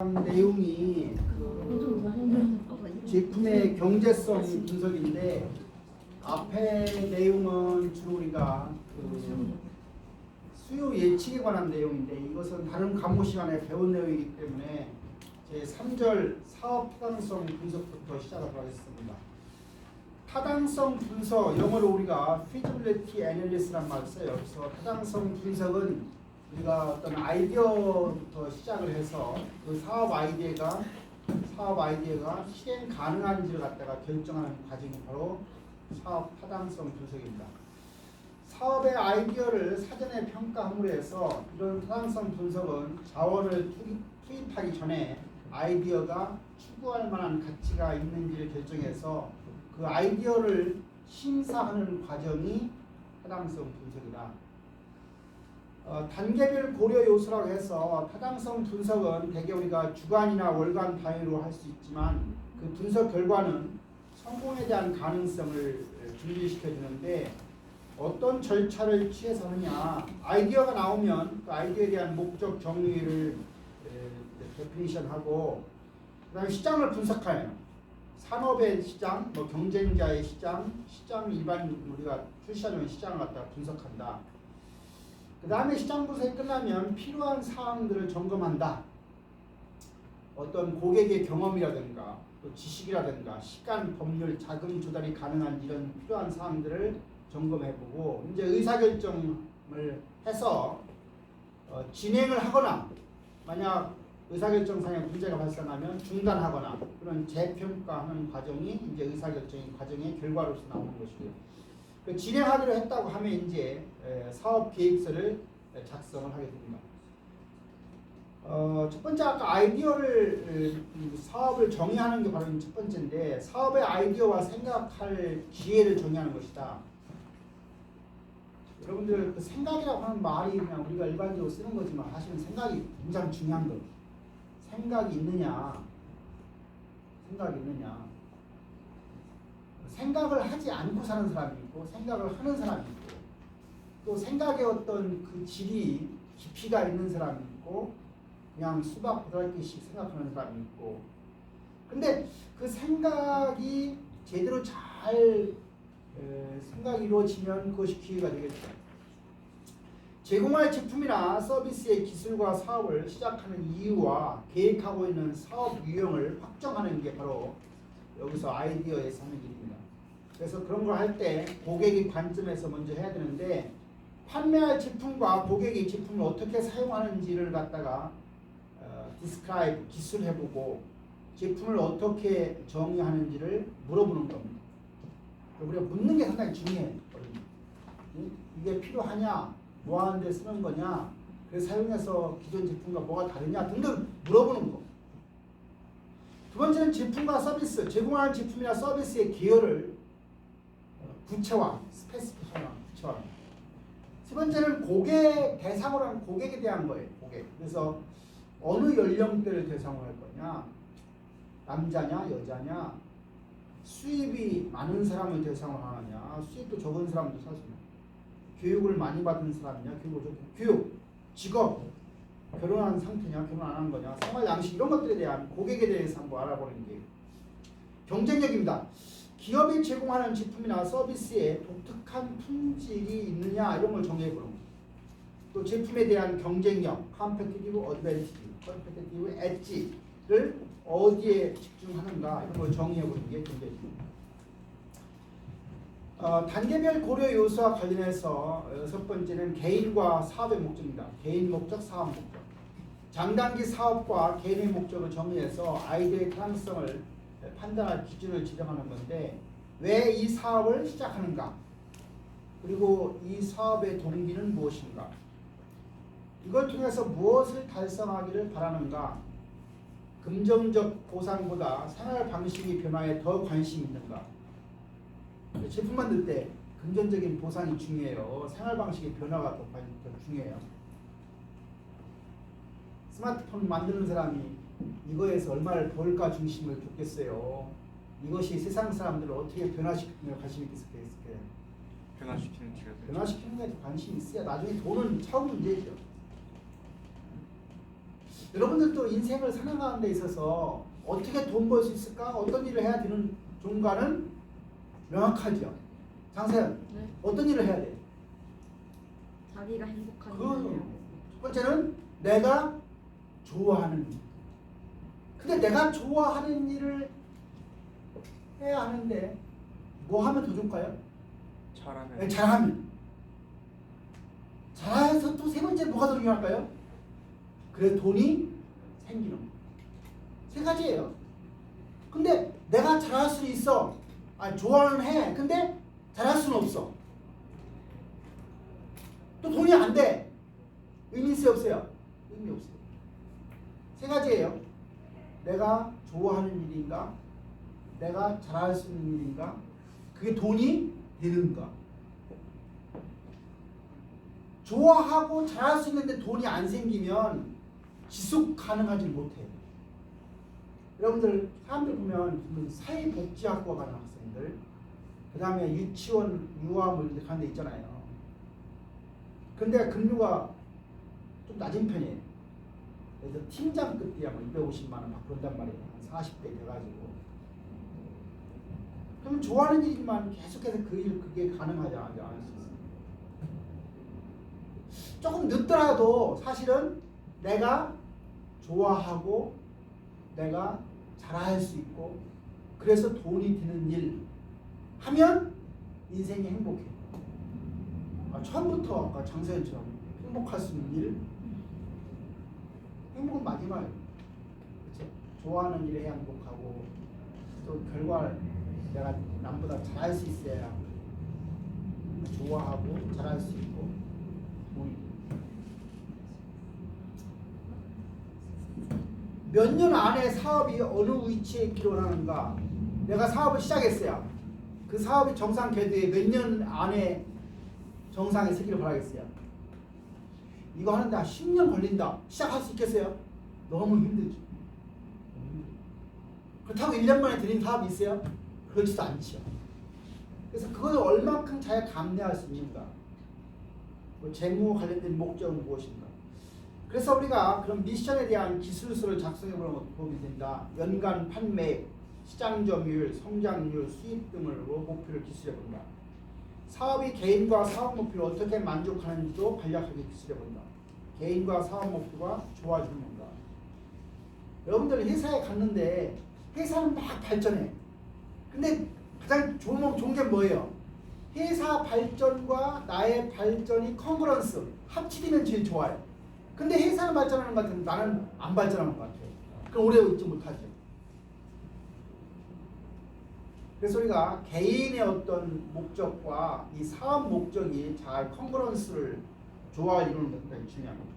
내용이 그 제품의 경제성 분석인데 앞에 내용은 주로 우리가 그 수요 예측에 관한 내용인데 이것은 다른 과목 시간에 배운 내용이기 때문에 제 3절 사업 타당성 분석부터 시작을 하겠습니다. 타당성 분석, 영어로 우리가 feasibility analysis라는 말을 써요. 그래서 타당성 분석은 우리가 어떤 아이디어부터 시작을 해서 그 사업 아이디어가 실행 가능한지를 갖다가 결정하는 과정이 바로 사업 타당성 분석입니다. 사업의 아이디어를 사전에 평가함으로 해서 이런 타당성 분석은 자원을 투입하기 전에 아이디어가 추구할 만한 가치가 있는지를 결정해서 그 아이디어를 심사하는 과정이 타당성 분석이다. 단계별 고려 요소라고 해서 타당성 분석은 대개 우리가 주간이나 월간 단위로 할 수 있지만 그 분석 결과는 성공에 대한 가능성을 증진시켜 주는데 어떤 절차를 취해서 하느냐, 아이디어가 나오면 그 아이디어에 대한 목적 정의를 데피니션하고 그다음에 시장을 분석해요. 산업의 시장, 경쟁자의 시장, 일반 우리가 출시하는 시장을 갖다가 분석한다. 그 다음에 시장 분석이 끝나면 필요한 사항들을 점검한다. 어떤 고객의 경험이라든가 또 지식이라든가 시간, 법률, 자금 조달이 가능한 이런 필요한 사항들을 점검해보고 이제 의사결정을 해서 진행을 하거나 만약 의사결정상에 문제가 발생하면 중단하거나 그런 재평가하는 과정이 이제 의사결정의 과정의 결과로서 나오는 것이고요. 진행하기로 했다고 하면 이제 사업 계획서를 작성을 하게 됩니다. 첫 번째 아까 아이디어를 사업을 정의하는 게 바로 첫 번째인데 사업의 아이디어와 생각할 기회를 정의하는 것이다. 여러분들 그 생각이라고 하는 말이 그냥 우리가 일반적으로 쓰는 거지만 사실은 생각이 굉장히 중요한 거예요. 생각이 있느냐. 생각을 하지 않고 사는 사람이 있고 생각을 하는 사람이 있고 또 생각의 어떤 그 질이 깊이가 있는 사람이 있고 그냥 수박 8개씩 생각하는 사람이 있고 근데 그 생각이 제대로 잘 생각이 이루어지면 그것이 기회가 되겠죠. 제공할 제품이나 서비스의 기술과 사업을 시작하는 이유와 계획하고 있는 사업 유형을 확정하는 게 바로 여기서 아이디어에서 하는 일입니다. 그래서 그런 걸 할 때 고객의 관점에서 먼저 해야 되는데 판매할 제품과 고객이 제품을 어떻게 사용하는지를 갖다가 디스크라이브, 기술해보고 제품을 어떻게 정의하는지를 물어보는 겁니다. 우리가 묻는 게 상당히 중요해요. 이게 필요하냐, 뭐 하는데 쓰는 거냐, 그래서 사용해서 기존 제품과 뭐가 다르냐 등등 물어보는 거. 두 번째는 제품과 서비스, 제공하는 제품이나 서비스의 계열을 구체화, 스페시피컬한 구체화. 세 번째는 고객 대상으로 하는 고객에 대한 거예요. 고객. 그래서 어느 연령대를 대상으로 할 거냐, 남자냐, 여자냐, 수입이 많은 사람을 대상으로 하느냐, 수입도 적은 사람도 사실은 교육을 많이 받은 사람이냐, 교육, 직업, 결혼한 상태냐, 결혼 안 하는 거냐, 생활 양식 이런 것들에 대한 고객에 대해서 한번 알아보는 게 경쟁력입니다. 기업이 제공하는 제품이나 서비스에 독특한 품질이 있느냐 이런 걸 정해보는 거죠. 또 제품에 대한 경쟁력, competitive edge를 어디에 집중하는가 이런 걸 정의해보는 게 경쟁력입니다. 단계별 고려 요소와 관련해서 여섯 번째는 개인과 사업의 목적입니다. 개인 목적, 사업 목적. 장단기 사업과 개인의 목적을 정의해서 아이디어의 타당성을 판단할 기준을 지정하는 건데 왜 이 사업을 시작하는가? 그리고 이 사업의 동기는 무엇인가? 이걸 통해서 무엇을 달성하기를 바라는가? 금전적 보상보다 생활 방식의 변화에 더 관심이 있는가? 제품 만들 때 금전적인 보상이 중요해요. 생활 방식의 변화가 더 중요해요. 스마트폰 만드는 사람이 이거에서 얼마를 벌까 중심을 뒀겠어요. 이것이 세상 사람들을 어떻게 변화시키는 관심이 있겠어요. 변화시키는 데 관심이 있어야 나중에 돈은 처음 문제죠. 여러분들도 인생을 살아가는 데 있어서 어떻게 돈 벌 수 있을까? 어떤 일을 해야 되는 종가는 명확하죠. 장세현, 네. 어떤 일을 해야 돼? 자기가 행복한 첫 번째는 내가 좋아하는 일. 근데 내가 좋아하는 일을 해야 하는데 뭐 하면 더 좋을까요? 잘하면. 네, 잘하면. 잘해서 또 세 번째 뭐가 더 중요할까요? 그래 돈이 생기는 거. 세 가지예요. 근데 내가 잘할 수 있어. 아니 좋아는 해. 근데 잘할 수는 없어. 또 돈이 안 돼. 의미 있어요 없어요? 의미 없어요. 세 가지예요. 내가 좋아하는 일인가? 내가 잘할 수 있는 일인가? 그게 돈이 되는가? 좋아하고 잘할 수 있는데 돈이 안 생기면 지속 가능하지 못해요. 여러분들 사람들 보면 사회복지학과 가는 학생들, 그 다음에 유치원, 유아물 가는 데 있잖아요. 근데 급료가 좀 낮은 편이에요. 그래서 팀장급 뛰면 250만 원 막 그런단 말이에요. 한 40대 돼가지고. 그러면 좋아하는 일이지만 계속해서 그 일 그게 가능하지 않을 수 있어요. 조금 늦더라도 사실은 내가 좋아하고 내가 잘할 수 있고 그래서 돈이 드는 일 하면 인생이 행복해요. 처음부터 아까 장세현처럼 행복할 수 있는 일, 행복은 마지막이에요. 그렇죠? 좋아하는 일에 행복하고 또 결과 내가 남보다 잘할 수 있어야 좋아하고 잘할 수 있고 돈이. 몇 년 안에 사업이 어느 위치에 있기로 하는가? 내가 사업을 시작했어요. 그 사업이 정상 궤도에 몇 년 안에 정상에 서기를 바라겠어요. 이거 하는데 한 10년 걸린다. 시작할 수 있겠어요? 너무 힘들죠. 그렇다고 1년 만에 드린 사업이 있어요? 그렇지도 않죠. 그래서 그것을 얼만큼 잘 감내할 수 있는가? 재무 관련된 목적은 무엇인가? 그래서 우리가 그런 미션에 대한 기술서를 작성해보는 것도 도움이 된다. 연간 판매, 시장 점유율, 성장률, 수입 등으로 목표를 기술해본다. 사업이 개인과 사업 목표를 어떻게 만족하는지도 간략하게 기술해본다. 개인과 사업 목표가 좋아지는 건가. 여러분들 회사에 갔는데 회사는 막 발전해. 근데 가장 좋은 게 뭐예요? 회사 발전과 나의 발전이 컨그런스 합치되면 제일 좋아요. 근데 회사는 발전하는 것 같은데 나는 안 발전하는 것 같아요. 그럼 오래 있지 못하죠. 그래서 우리가 개인의 어떤 목적과 이 사업 목적이 잘 컨그런스를 조화를 이루는 것도 굉장히 중요합니다.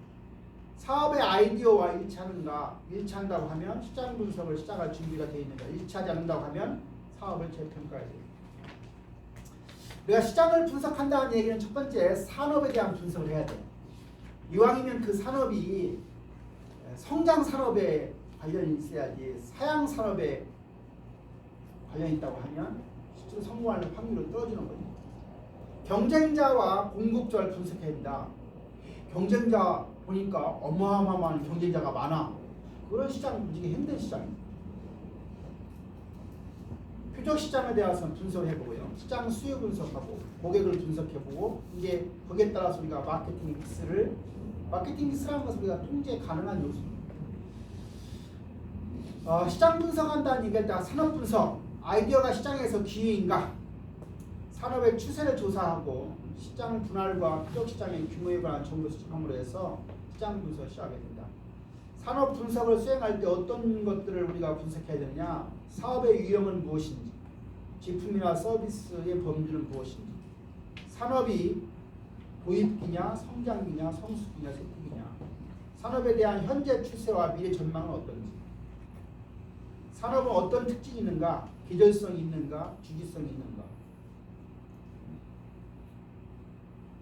사업의 아이디어와 일치하는가, 일치한다고 하면 시장 분석을 시작할 준비가 되어 있는가, 일치하지 않는다고 하면 사업을 재평가해야 됩니다. 우리가 시장을 분석한다는 얘기는 첫 번째 산업에 대한 분석을 해야 돼요. 이왕이면 그 산업이 성장 산업에 관련이 있어야지 사양 산업에 관련이 있다고 하면 실제로 성공하는 확률은 떨어지는 거죠. 경쟁자와 공급자를 분석해야 된다. 경쟁자 보니까 어마어마한 경쟁자가 많아. 그런 시장 움직이기 힘든 시장입니다. 표적 시장에 대해서는 분석을 해보고요. 시장 수요 분석하고 고객을 분석해보고 이제 거기에 따라서 우리가 마케팅 믹스라는 것은 우리가 통제 가능한 요소입니다. 시장 분석한다는 얘기할 때 산업 분석, 아이디어가 시장에서 기회인가? 산업의 추세를 조사하고 시장 분할과 표적 시장의 규모에 관한 정보를 수집함으로 해서 시장 분석을 시작하게 된다. 산업 분석을 수행할 때 어떤 것들을 우리가 분석해야 되느냐? 사업의 유형은 무엇인지, 제품이나 서비스의 범주는 무엇인지, 산업이 도입기냐, 성장기냐, 성숙기냐, 쇠퇴기냐, 산업에 대한 현재 추세와 미래 전망은 어떤지, 산업은 어떤 특징이 있는가, 계절성이 있는가, 주기성이 있는가,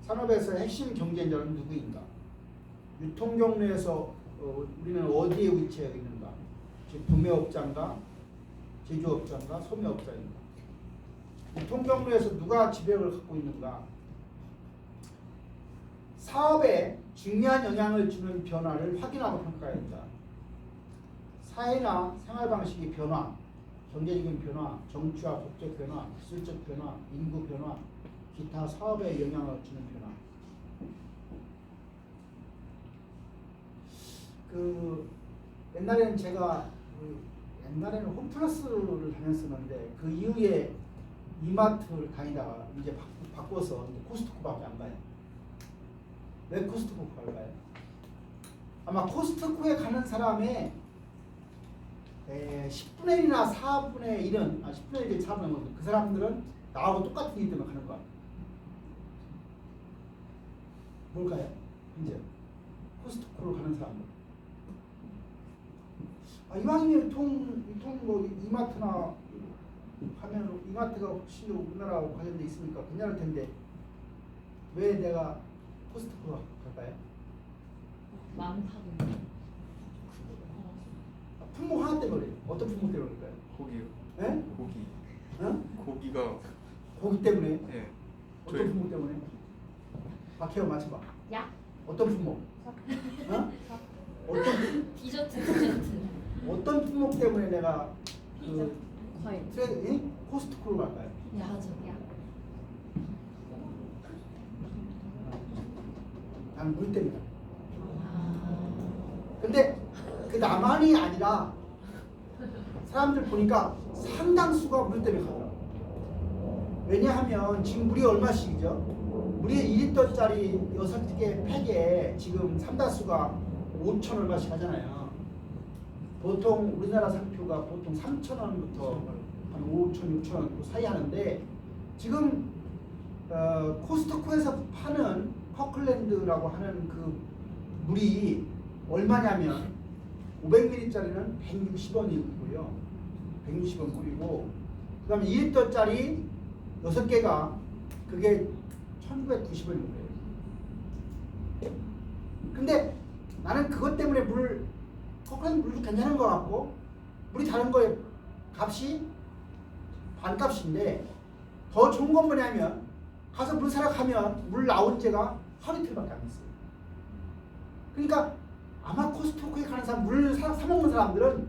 산업에서 핵심 경쟁자는 누구인가, 유통 경로에서 우리는 어디에 위치해 있는가, 즉 구매업자인가, 제조업자인가, 소매업자인가, 유통 경로에서 누가 지배력을 갖고 있는가, 사업에 중요한 영향을 주는 변화를 확인하고 평가해야 된다. 사회나 생활 방식의 변화, 경제적인 변화, 정치와 법적 변화, 기술적 변화, 인구 변화, 기타 사업에 영향을 주는 변화. 그 옛날에는 제가 옛날에는 홈플러스를 다녔었는데 그 이후에 이마트를 다니다가 이제 바꿔서 이제 코스트코밖에 안 가요. 왜 코스트코 갈까요? 아마 코스트코에 가는 사람의 10분의 1이나 4분의 1은 10분의 1, 4분의 1은 그 사람들은 나하고 똑같은 일 때문에 가는 거야. 뭘까요? 이제 코스트코를 가는 사람들. 이왕이면 유통 뭐 이마트나 하면 이마트가 훨씬 우리나라하고 관련돼 있으니까 괜찮을 텐데 왜 내가 코스트코 갈까요? 많다던데. 품목 하나 때문에 그래요. 어떤 품목 때문에 그럴까요? 고기요. 네? 고기. 응? 고기가. 고기 때문에? 네. 어떤 저희- 품목 때문에? 박혜영 맞춰봐. 약? 어떤 품목? 어? 디저트. 어떤 품목 때문에 내가 그 과일. 코스트코로 갈까요? 야죠. 약. 나는 물 때문에. 근데 그 나만이 아니라 사람들 보니까 상당수가 물 때문에 가더라고. 왜냐하면 지금 물이 얼마씩이죠? 물이 2리터짜리 6개 팩에 지금 삼다수가 5천 얼마씩 하잖아요. 보통 우리나라 상표가 보통 3,000원부터 한 5,000, 6,000원 그 사이 하는데 지금 코스트코에서 파는 커클랜드라고 하는 그 물이 얼마냐면 500ml짜리는 160원이고요. 160원 꿀이고 그 다음에 2리터짜리 6개가 그게 1990원인 거예요. 근데 나는 그것 때문에 커클랜드 물도 괜찮은 것 같고 물이 다른 거에 값이 반값인데 더 좋은 건 뭐냐면 가서 물 사러 가면 물 나온 지가 하루 이틀밖에 안 됐어요. 그러니까 아마 코스트코에 가는 사람, 물 사 먹는 사람들은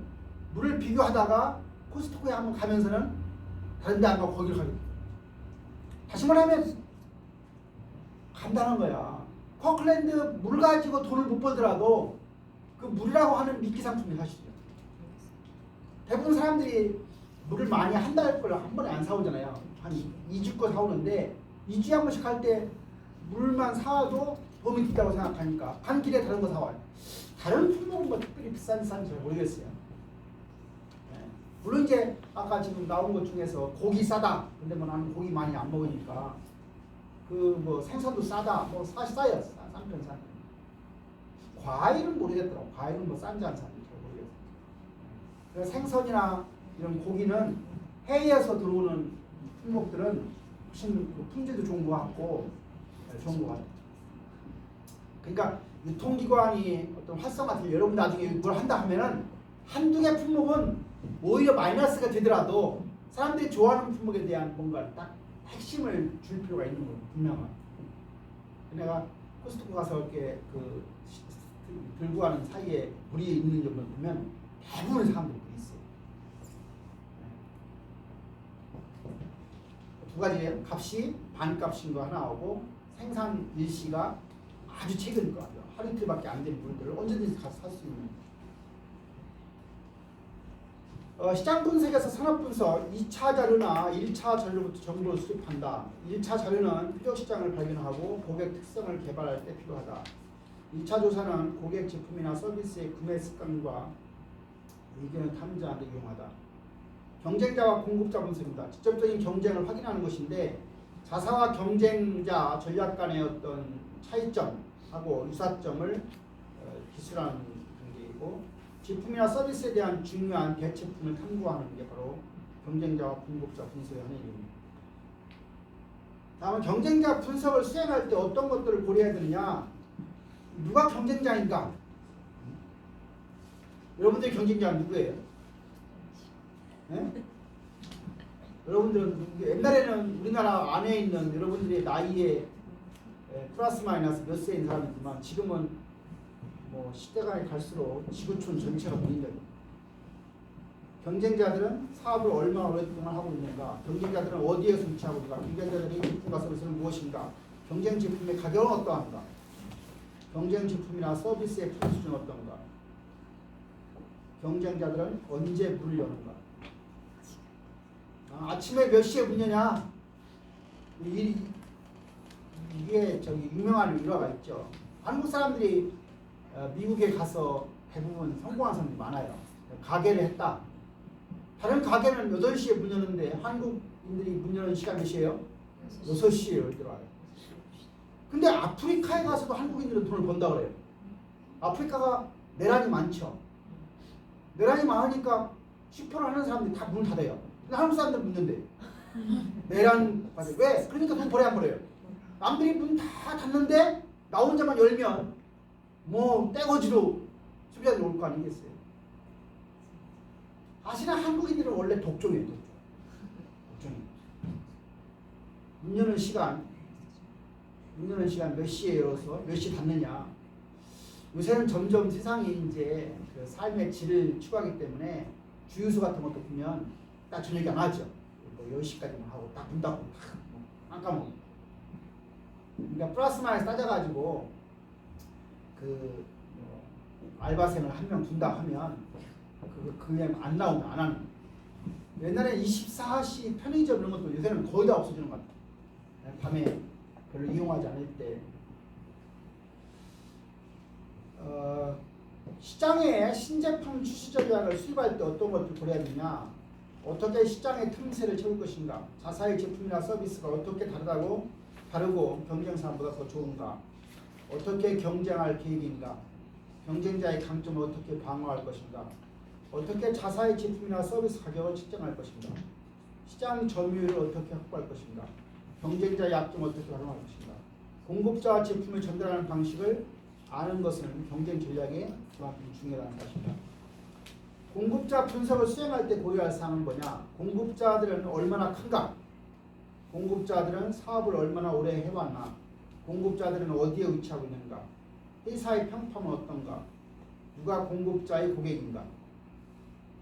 물을 비교하다가 코스트코에 한번 가면서는 다른 데 안 가고 거기를 가게 돼요. 다시 말하면 간단한 거야. 커클랜드 물 가지고 돈을 못 벌더라도 그 물이라고 하는 미끼 상품이 사시죠. 대부분 사람들이 물을 많이 한 달 걸 한 번에 안 사오잖아요. 한 2주 거 사오는데 2주에 한 번씩 할 때 물만 사와도 도움이 된다고 생각하니까 간 길에 다른 거 사와요. 다른 품목은 뭐 특별히 비싼지 잘 모르겠어요. 네. 물론 이제 아까 지금 나온 것 중에서 고기 싸다. 근데 뭐 나는 고기 많이 안 먹으니까 그 뭐 생선도 싸다. 뭐 싸요. 싼 편 싼. 과일은 모르겠더라고. 과일은 뭐 싼지 안 싼지 잘 모르겠어요. 그래서 생선이나 이런 고기는 해외에서 들어오는 품목들은 훨씬 그 품질도 좋은 것 같고 좋은 것 같아요. 그러니까 유통기관이 어떤 활성화될 여러분 나중에 뭘 한다 하면은 한두 개 품목은 오히려 마이너스가 되더라도 사람들이 좋아하는 품목에 대한 뭔가 딱 핵심을 줄 필요가 있는 거예요. 분명한. 내가 코스트코 가서 이렇게 그 들고 가는 사이에 물이 있는 점을 보면 대부분의 사람들이 물이 있어요. 두 가지예요. 값이 반값인 거 하나 오고 생산 일시가 아주 최근 거 같아요. 하루 이틀밖에 안 된 물들을 언제든지 가서 살 수 있는. 시장 분석에서 산업 분석 2차 자료나 1차 자료부터 정보를 수집한다. 1차 자료는 표적 시장을 발견하고 고객 특성을 개발할 때 필요하다. 2차 조사는 고객 제품이나 서비스의 구매 습관과 의견을 탐지하는 데 이용하다. 경쟁자와 공급자 분석입니다. 직접적인 경쟁을 확인하는 것인데 자사와 경쟁자 전략 간의 어떤 차이점하고 유사점을 기술하는 단계이고 제품이나 서비스에 대한 중요한 대체품을 탐구하는 게 바로 경쟁자와 공급자 분석의 하는 일입니다. 다음은 경쟁자 분석을 수행할 때 어떤 것들을 고려해야 되느냐? 누가 경쟁자인가? 여러분들의 경쟁자는 누구예요? 네? 여러분들은 옛날에는 우리나라 안에 있는 여러분들의 나이에 플러스 마이너스 몇 세인 사람이지만 지금은 뭐 시대가 갈수록 지구촌 전체가 문제입니다. 경쟁자들은 사업을 얼마나 오랫동안 하고 있는가, 경쟁자들은 어디에서 위치하고 있는가, 경쟁자들의 제품과 서비스는 무엇인가, 경쟁 제품의 가격은 어떠한가, 경쟁 제품이나 서비스의 품질 수준은 어떤가, 경쟁자들은 언제 문을 여는가. 아침에 몇 시에 문 여냐? 이게 저기 유명한 일화가 있죠. 한국 사람들이 미국에 가서 대부분 성공한 사람들이 많아요. 가게를 했다. 다른 가게는 8시에 문 여는데 한국인들이 문 여는 시간 몇 시에요? 6시에 들어와요. 근데 아프리카에 가서도 한국인들은 돈을 번다 그래요. 아프리카가 내란이 많죠. 내란이 많으니까 슈퍼를 하는 사람들이 다 문을 닫아요. 근데 한국 사람들은 문 연대. 내란 받아요. 왜? 그러니까 돈 벌어야 안 벌어요. 남들이 문 다 닫는데 나 혼자만 열면 뭐 떼거지로 소비자들이 올 거 아니겠어요? 아시나 한국인들은 원래 독종이에요. 독종이. 문 여는 시간 몇 시에 열어서 몇 시에 닫느냐. 요새는 점점 세상이 이제 그 삶의 질을 추구하기 때문에 주유소 같은 것도 보면 딱 저녁에 안 하죠. 뭐 10시까지만 하고 딱 문 닫고 안 까먹고. 그러니까 플러스 마이너스 따져가지고 그 알바생을 한 명 둔다 하면 그냥 안 나오면 안 하는. 옛날에 24시 편의점 이런 것도 요새는 거의 다 없어지는 것 같아요. 밤에 별로 이용하지 않을 때. 시장에 신제품 출시 전략을 수립할 때 어떤 것을 고려해야 되냐? 어떻게 시장의 틈새를 채울 것인가? 자사의 제품이나 서비스가 어떻게 다르고 경쟁사보다 더 좋은가? 어떻게 경쟁할 계획인가? 경쟁자의 강점을 어떻게 방어할 것인가? 어떻게 자사의 제품이나 서비스 가격을 측정할 것인가? 시장 점유율을 어떻게 확보할 것인가? 경쟁자의 약점을 어떻게 활용할 것인가? 공급자와 제품을 전달하는 방식을 아는 것은 경쟁 전략에 그만큼 중요하다는 사실이다. 공급자 분석을 수행할 때 고려할 사항은 뭐냐? 공급자들은 얼마나 큰가? 공급자들은 사업을 얼마나 오래 해왔나? 공급자들은 어디에 위치하고 있는가? 회사의 평판은 어떤가? 누가 공급자의 고객인가?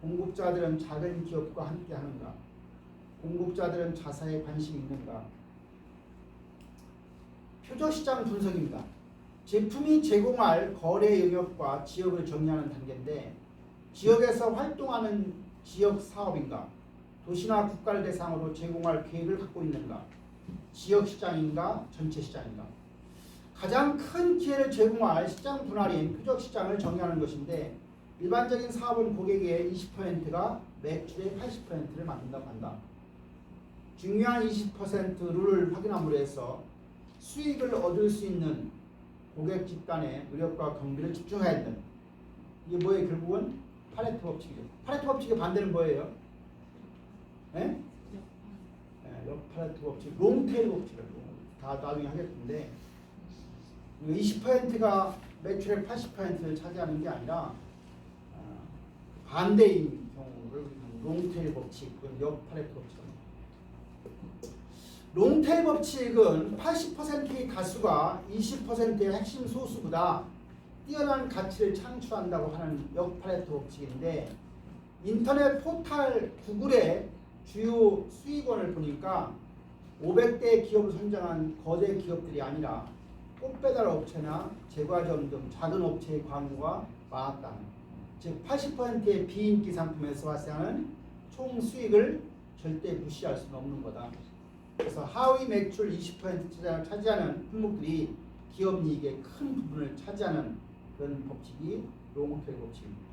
공급자들은 작은 기업과 함께 하는가? 공급자들은 자사에 관심이 있는가? 표적시장 분석입니다. 제품이 제공할 거래 영역과 지역을 정의하는 단계인데 지역에서 활동하는 지역 사업인가? 도시나 국가를 대상으로 제공할 계획을 갖고 있는가? 지역 시장인가? 전체 시장인가? 가장 큰 기회를 제공할 시장 분할인 표적 시장을 정의하는 것인데 일반적인 사업은 고객의 20%가 매출의 80%를 만든다고 한다. 중요한 20% 룰을 확인함으로 해서 수익을 얻을 수 있는 고객 집단의 노력과 경비를 집중해야 된다. 이게 뭐예요? 결국은 파레토 법칙이죠. 파레토 법칙의 반대는 뭐예요? 네? 파레토 법칙, 롱테일 법칙이라고 다 나중에 하겠는데 20%가 매출의 80%를 차지하는 게 아니라 반대인 경우를 롱테일 법칙, 역파레토 법칙. 롱테일 법칙은 80%의 다수가 20%의 핵심 소수보다 뛰어난 가치를 창출한다고 하는 역파레토 법칙인데 인터넷 포털 구글의 주요 수익원을 보니까 500대 기업을 선정한 거대 기업들이 아니라 꽃배달 업체나 제과점 등 작은 업체의 광고가 많았다. 즉 80%의 비인기 상품에서 발생하는 총 수익을 절대 무시할 수는 없는 거다. 그래서 하위 매출 20% 차지하는 품목들이 기업 이익의 큰 부분을 차지하는 그런 법칙이 롱테일 법칙입니다.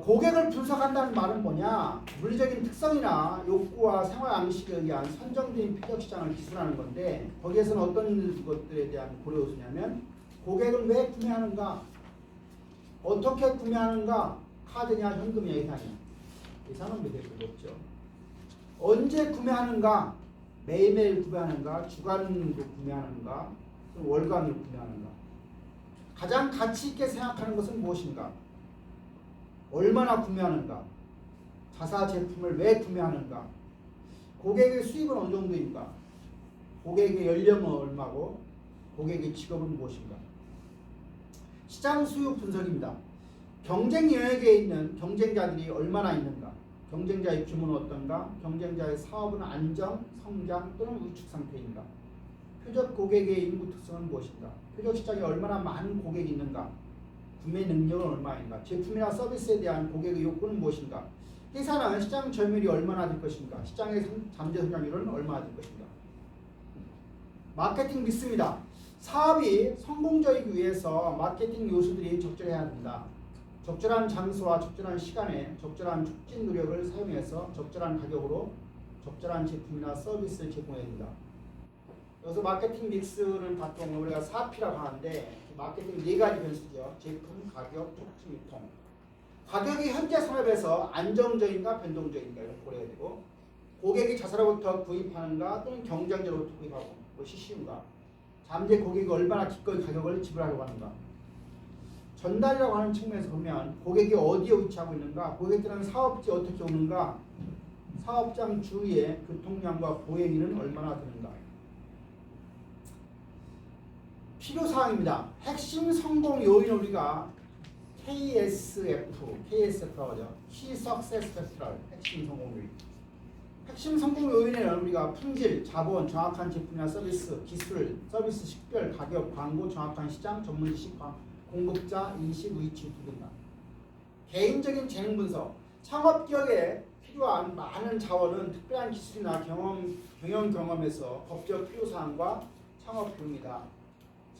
고객을 분석한다는 말은 뭐냐? 물리적인 특성이나 욕구와 생활 양식에 의한 선정된 표적 시장을 기술하는 건데 거기에서는 어떤 것들에 대한 고려 요소냐면 고객은 왜 구매하는가? 어떻게 구매하는가? 카드냐 현금이냐 예산이냐? 예산은 몇 대도 없죠. 언제 구매하는가? 매일매일 구매하는가? 주간으로 구매하는가? 월간으로 구매하는가? 가장 가치 있게 생각하는 것은 무엇인가? 얼마나 구매하는가? 자사 제품을 왜 구매하는가? 고객의 수입은 어느 정도인가? 고객의 연령은 얼마고? 고객의 직업은 무엇인가? 시장 수요 분석입니다. 경쟁 영역에 있는 경쟁자들이 얼마나 있는가? 경쟁자의 규모는 어떤가? 경쟁자의 사업은 안정, 성장 또는 위축 상태인가? 표적 고객의 인구 특성은 무엇인가? 표적 시장에 얼마나 많은 고객이 있는가? 구매 능력은 얼마인가? 제품이나 서비스에 대한 고객의 욕구는 무엇인가? 회사는 시장 점유율이 얼마나 될 것인가? 시장의 잠재 성장률은 얼마나 될 것인가? 마케팅 믹스입니다. 사업이 성공적이기 위해서 마케팅 요소들이 적절해야 합니다. 적절한 장소와 적절한 시간에 적절한 촉진 노력을 사용해서 적절한 가격으로 적절한 제품이나 서비스를 제공해야 됩니다. 여기서 마케팅 믹스는 보통 우리가 4P라고 하는데 마케팅 4가지 변수죠. 제품, 가격, 촉진, 유통. 가격이 현재 산업에서 안정적인가 변동적인가 이렇게 고려해야 되고, 고객이 자사로부터 구입하는가 또는 경쟁자로부터 구입하고 무엇이 쉬운가, 잠재 고객이 얼마나 기꺼이 가격을 지불하려고 하는가. 전달이라고 하는 측면에서 보면 고객이 어디에 위치하고 있는가, 고객들은 사업지에 어떻게 오는가, 사업장 주위의 교통량과 보행인은 얼마나 되는가. 필요사항입니다. 핵심 성공 요인을 우리가 KSF라고 하죠. Key Success Factor, 핵심 성공 요인. 핵심 성공 요인에는 우리가 품질, 자본, 정확한 제품이나 서비스, 기술, 서비스 식별, 가격, 광고, 정확한 시장, 전문 지식, 공급자, 인식, 위치 등입니다. 개인적인 재능 분석, 창업 기업에 필요한 많은 자원은 특별한 기술이나 경영 경험에서 법적 필요사항과 창업 비용이다.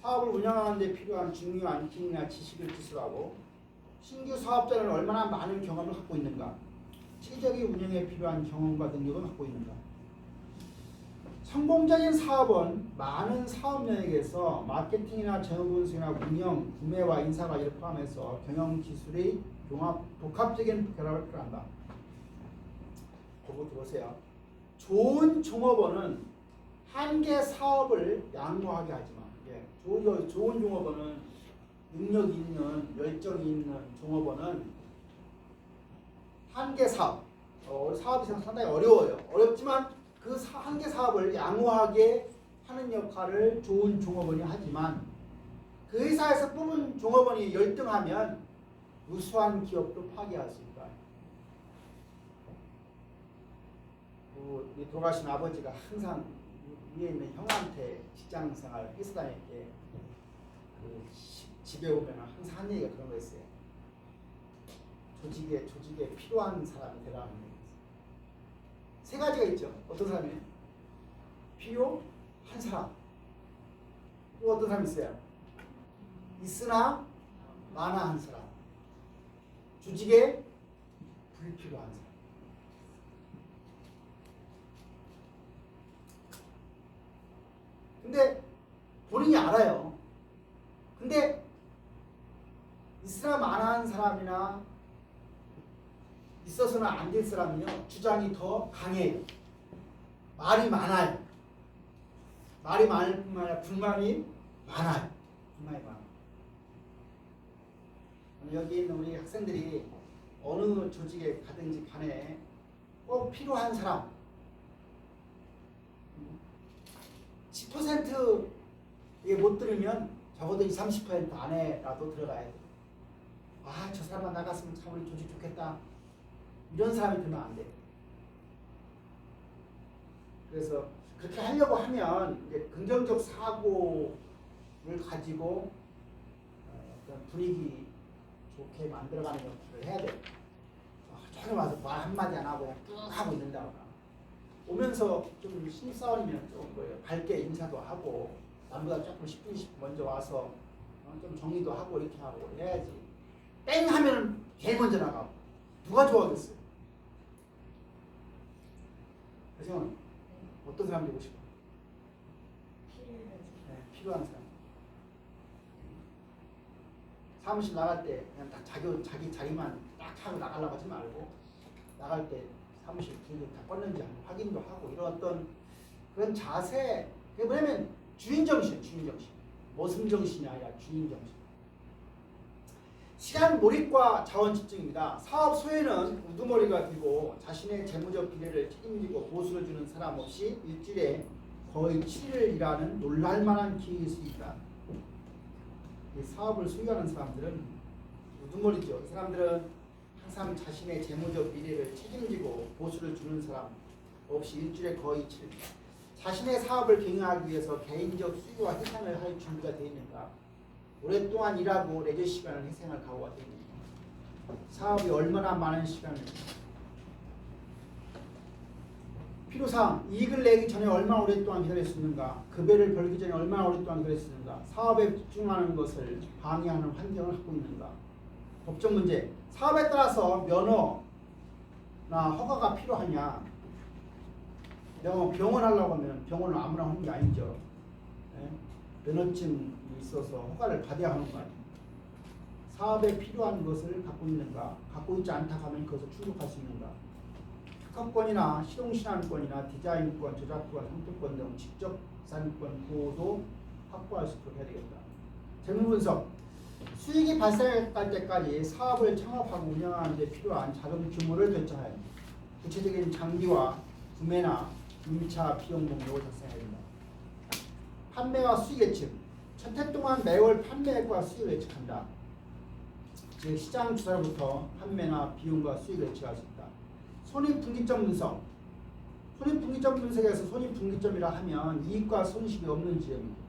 사업을 운영하는 데 필요한 중요한 기능이나 지식을 기술하고, 신규 사업자는 얼마나 많은 경험을 갖고 있는가, 체계적인 운영에 필요한 경험과 능력을 갖고 있는가. 성공적인 사업은 많은 사업 영역에서 마케팅이나 재무 분석이나 운영, 구매와 인사 관리를 포함해서 경영 기술의 복합적인 결합을 필요한다. 보고 들어보세요. 좋은 종업원은 한 개 사업을 양호하게 하지만, 좋은 종업원은, 능력이 있는, 열정이 있는 종업원은 한 개 사업, 사업이 상당히 어려워요. 어렵지만 그 한 개 사업을 양호하게 하는 역할을 좋은 종업원이 하지만, 그 회사에서 뽑은 종업원이 열등하면 우수한 기업도 파괴할 수 있다. 우리 돌아가신 아버지가 항상 위에 있는 형한테 직장생활 회사 다닐 때 집에 오면 항상 한 얘기가 그런 거였어요. 조직에 필요한 사람이 되라는 얘기였어요. 세 가지가 있죠. 어떤 사람이에요? 필요한 사람. 또 어떤 사람이 있어요? 있으나 마나한 사람. 조직에 불필요한 사람. 근데 본인이 알아요. 근데 있으나 마나한 사람이나 있어서는 안 될 사람은요, 주장이 더 강해요. 말이 많아요. 말이 많을 뿐만 아니라 불만이 많아요. 불만이 많아요. 여기 있는 우리 학생들이 어느 조직에 가든지 간에 꼭 필요한 사람, 10%에 못 들으면 적어도 20, 30% 안에라도 들어가야 돼요. 아, 저 사람만 나갔으면 참 우리 조직 좋겠다. 이런 사람이 들면 안 돼요. 그래서 그렇게 하려고 하면 이제 긍정적 사고를 가지고 어떤 분위기 좋게 만들어가는 역할을 해야 돼요. 저기 와서 말 한마디 안 하고 그냥 쭉 하고 있는다거나, 오면서 좀 신입사원이면 좀 뭐예요, 밝게 인사도 하고 남보다 조금 10분 20분 먼저 와서 좀 정리도 하고 이렇게 하고 해야지. 땡 하면 제일 먼저 나가고 누가 좋아하겠어요? 그래서 어떤 사람 되고 싶어? 필요한 사람. 사무실 나갈 때 그냥 딱 자기 자리만 딱 하고 나가려고 하지 말고, 나갈 때 사무실 분위기 다 껐는지 확인도 하고, 이런 어떤 그런 자세. 그게 뭐냐면 주인정신. 모순정신이 아니라 주인정신. 시간 몰입과 자원 집중입니다. 사업 소외는 우두머리가 되고 자신의 재무적 비례를 책임지고 보수를 주는 사람 없이 일주일에 거의 7일 일하는 놀랄만한 기회일 수 있다. 이 사업을 소유하는 사람들은 눈물이죠. 이 사람들은 항상 자신의 재무적 미래를 책임지고 보수를 주는 사람 없이 일주일에 거의 자신의 사업을 경영하기 위해서 개인적 수요와 희생을 할 준비가 되어 있는가? 오랫동안 일하고 레저 시간을 희생할 각오가 되어 있는가? 사업이 얼마나 많은 시간을 필요사항, 이익을 내기 전에 얼마나 오랫동안 기다릴 수 있는가? 급여를 벌기 전에 얼마나 오랫동안 기다릴 수 있는가? 사업에 집중하는 것을 방해하는 환경을 갖고 있는가? 법적 문제, 사업에 따라서 면허나 허가가 필요하냐? 내가 병원 하려고 하면 병원을 아무나 하는 게 아니죠. 예? 면허증이 있어서 허가를 받아야 하는 거 아니에요. 사업에 필요한 것을 갖고 있는가? 갖고 있지 않다 하면 그것을 충족할 수 있는가? 특허권이나 실용신안권이나 디자인권, 저작권, 상표권 등 직접산권 보호도 확보할 수 있도록 해야 되겠다. 재무분석, 수익이 발생할 때까지 사업을 창업하고 운영하는 데 필요한 자금 규모를 결정하여 구체적인 장비와 구매나 2차 비용 목록을 작성해야 된다. 판매와 수익 예측, 첫 해 동안 매월 판매액과 수익을 예측한다. 즉 시장 주사로부터 판매나 비용과 수익을 예측할 수 있다. 손익분기점 분석, 손익분기점 분석에서 손익분기점이라 하면 이익과 손실이 없는 지점입니다.